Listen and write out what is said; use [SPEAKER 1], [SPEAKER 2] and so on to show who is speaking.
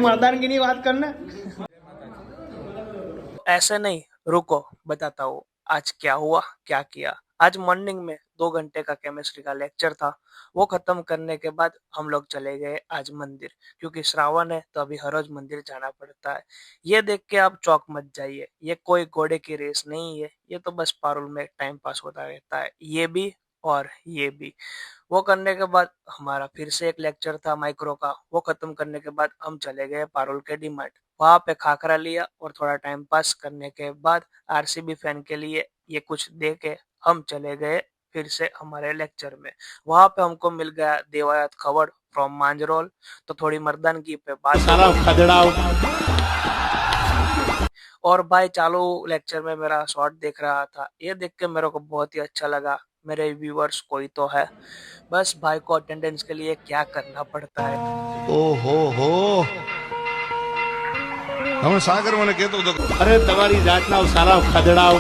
[SPEAKER 1] मर्दानगी की बात करना।
[SPEAKER 2] ऐसे नहीं, रुको बताता हूँ आज क्या हुआ क्या किया। आज मॉर्निंग में 2 घंटे का केमिस्ट्री का लेक्चर था। वो खत्म करने के बाद हम लोग चले गए आज मंदिर, क्योंकि श्रावण है तो अभी हर रोज मंदिर जाना पड़ता है। ये देख के आप चौक मत जाइए, ये कोई घोड़े की रेस नहीं है, ये तो बस पारुल में टाइम पास होता रहता है, ये भी और ये भी। वो करने के बाद हमारा फिर से एक लेक्चर था माइक्रो का। वो खत्म करने के बाद हम चले गए पारुल के डीमार्ट। वहां पे खाकरा लिया और थोड़ा टाइम पास करने के बाद आरसीबी फैन के लिए ये कुछ दे के हम चले गए फिर से हमारे लेक्चर में। वहां पे हमको मिल गया देवायत खबर फ्रॉम मांजरोल। तो थोड़ी मर्दानगी पे बात हो
[SPEAKER 1] सारा
[SPEAKER 2] गई।
[SPEAKER 1] खदड़ा।
[SPEAKER 2] और भाई चालू लेक्चर में मेरा शॉट देख रहा था, ये देख के मेरे को बहुत ही अच्छा लगा। मेरे व्यूअर्स कोई तो है। बस भाई को अटेंडेंस के लिए क्या करना पड़ता है।
[SPEAKER 3] ઓહો તમે સાગર મને કહેતો હતો
[SPEAKER 1] अरे તમારી જાતના સારા ખદડાઓ।